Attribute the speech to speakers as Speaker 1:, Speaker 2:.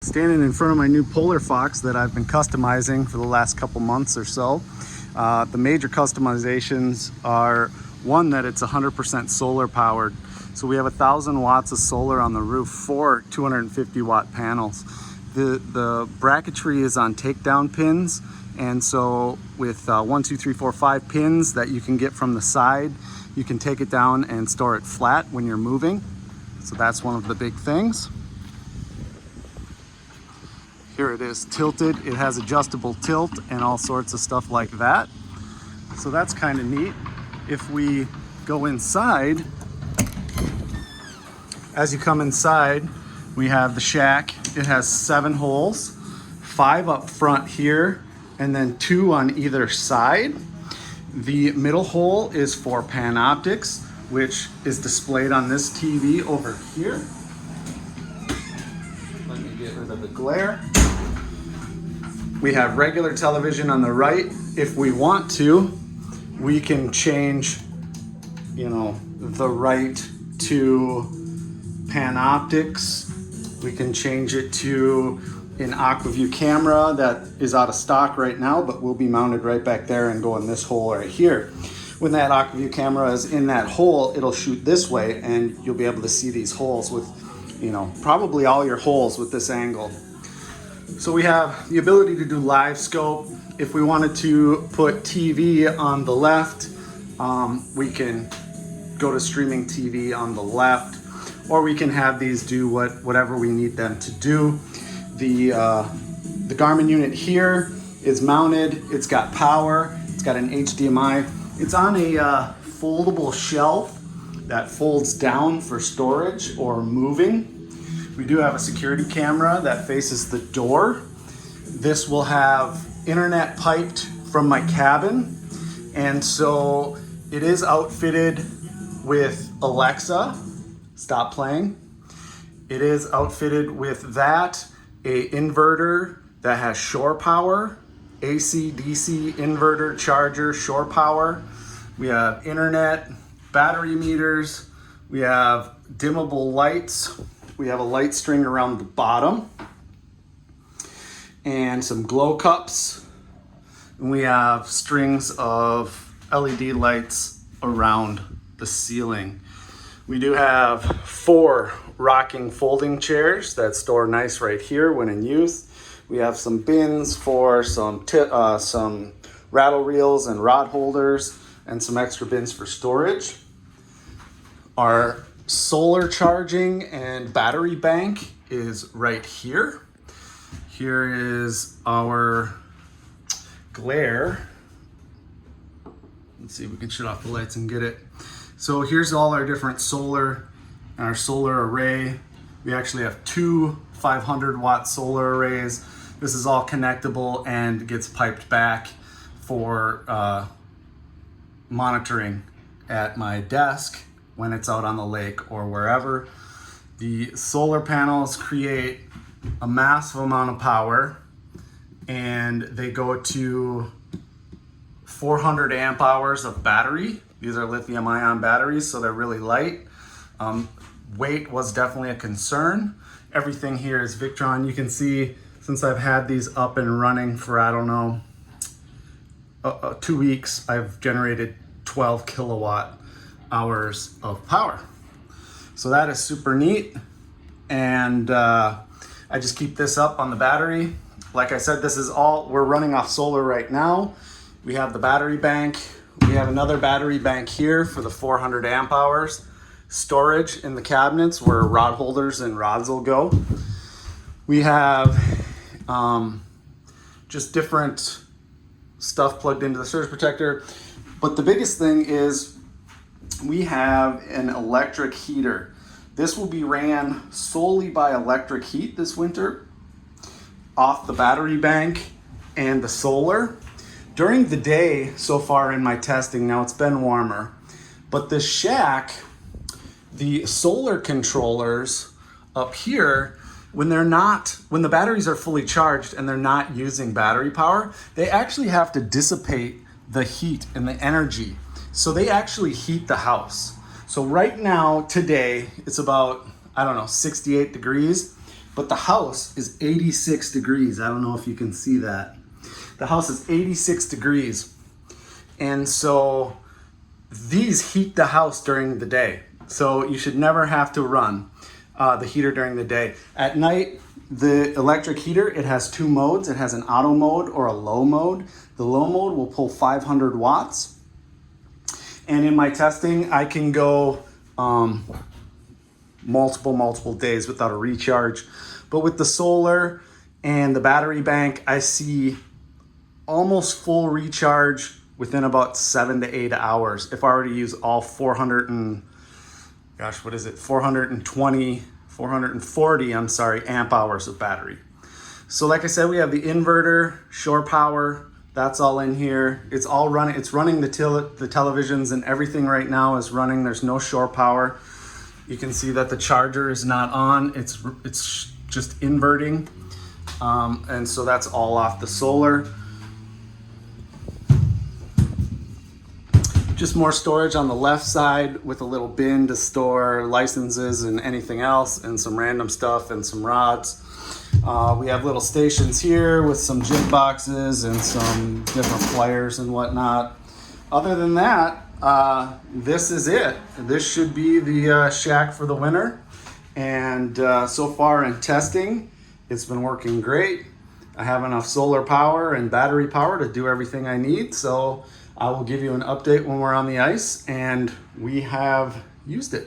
Speaker 1: Standing in front of my new Polar Fox that I've been customizing for the last couple months or so. The major customizations are one, that it's 100% solar powered. So we have 1,000 watts of solar on the roof, 4 250 watt panels. The bracketry is on takedown pins, and so with 1, 2, 3, 4, 5 pins that you can get from the side, you can take it down and store it flat when you're moving. So that's one of the big things. Here it is tilted. It has adjustable tilt and all sorts of stuff like that. So that's kind of neat. If we go inside, as you come inside, we have the shack. It has 7 holes, 5 up front here, and then 2 on either side. The middle hole is for Panoptix, which is displayed on this TV over here. Let me get rid of the glare. We have regular television on the right. If we want to, we can change, the right to Panoptix. We can change it to an Aquaview camera that is out of stock right now, but will be mounted right back there and go in this hole right here. When that Aquaview camera is in that hole, it'll shoot this way, and you'll be able to see these holes with, probably all your holes with this angle. So we have the ability to do live scope. If we wanted to put TV on the left, we can go to streaming TV on the left, or we can have these do whatever we need them to do. The Garmin unit here is mounted. It's got power. It's got an HDMI. It's on a foldable shelf that folds down for storage or moving. We do have a security camera that faces the door. This will have internet piped from my cabin, and so it is outfitted with Alexa. Stop playing. It is outfitted with that, a inverter that has shore power, AC, DC inverter, charger, shore power. We have internet, battery meters. We have dimmable lights. We have a light string around the bottom and some glow cups. And we have strings of LED lights around the ceiling. We do have 4 rocking folding chairs that store nice right here when in use. We have some bins for some rattle reels and rod holders, and some extra bins for storage. Our solar charging and battery bank is right here. Here is our glare. Let's see if we can shut off the lights and get it. So here's all our different solar and our solar array. We actually have 2 500 watt solar arrays. This is all connectable and gets piped back for monitoring at my desk when it's out on the lake or wherever. The solar panels create a massive amount of power, and they go to 400 amp hours of battery. These are lithium ion batteries, so they're really light. Weight was definitely a concern. Everything here is Victron. You can see, since I've had these up and running for, 2 weeks, I've generated 12 kilowatt hours of power. So that is super neat. And I just keep this up on the battery. Like I said, this is all, we're running off solar right now. We have the battery bank. We have another battery bank here for the 400 amp hours. Storage in the cabinets where rod holders and rods will go. We have just different stuff plugged into the surge protector. But the biggest thing is we have an electric heater. This will be ran solely by electric heat this winter off the battery bank and the solar. During the day so far in my testing, now it's been warmer, but the shack, the solar controllers up here, when the batteries are fully charged and they're not using battery power, they actually have to dissipate the heat and the energy. So they actually heat the house. So right now, today, it's about, 68 degrees, but the house is 86 degrees. I don't know if you can see that. The house is 86 degrees. And so these heat the house during the day. So you should never have to run the heater during the day. At night, the electric heater, it has two modes. It has an auto mode or a low mode. The low mode will pull 500 watts. And in my testing, I can go multiple days without a recharge. But with the solar and the battery bank, I see almost full recharge within about 7 to 8 hours if I were to use all 440 amp hours of battery. So like I said, we have the inverter, shore power, that's all in here. It's all running, it's running the televisions, and everything right now is running. There's no shore power. You can see that the charger is not on. It's just inverting. And so that's all off the solar. Just more storage on the left side with a little bin to store licenses and anything else, and some random stuff and some rods. We have little stations here with some jig boxes and some different pliers and whatnot. Other than that, this is it. This should be the shack for the winter. And so far in testing, it's been working great. I have enough solar power and battery power to do everything I need. So I will give you an update when we're on the ice and we have used it.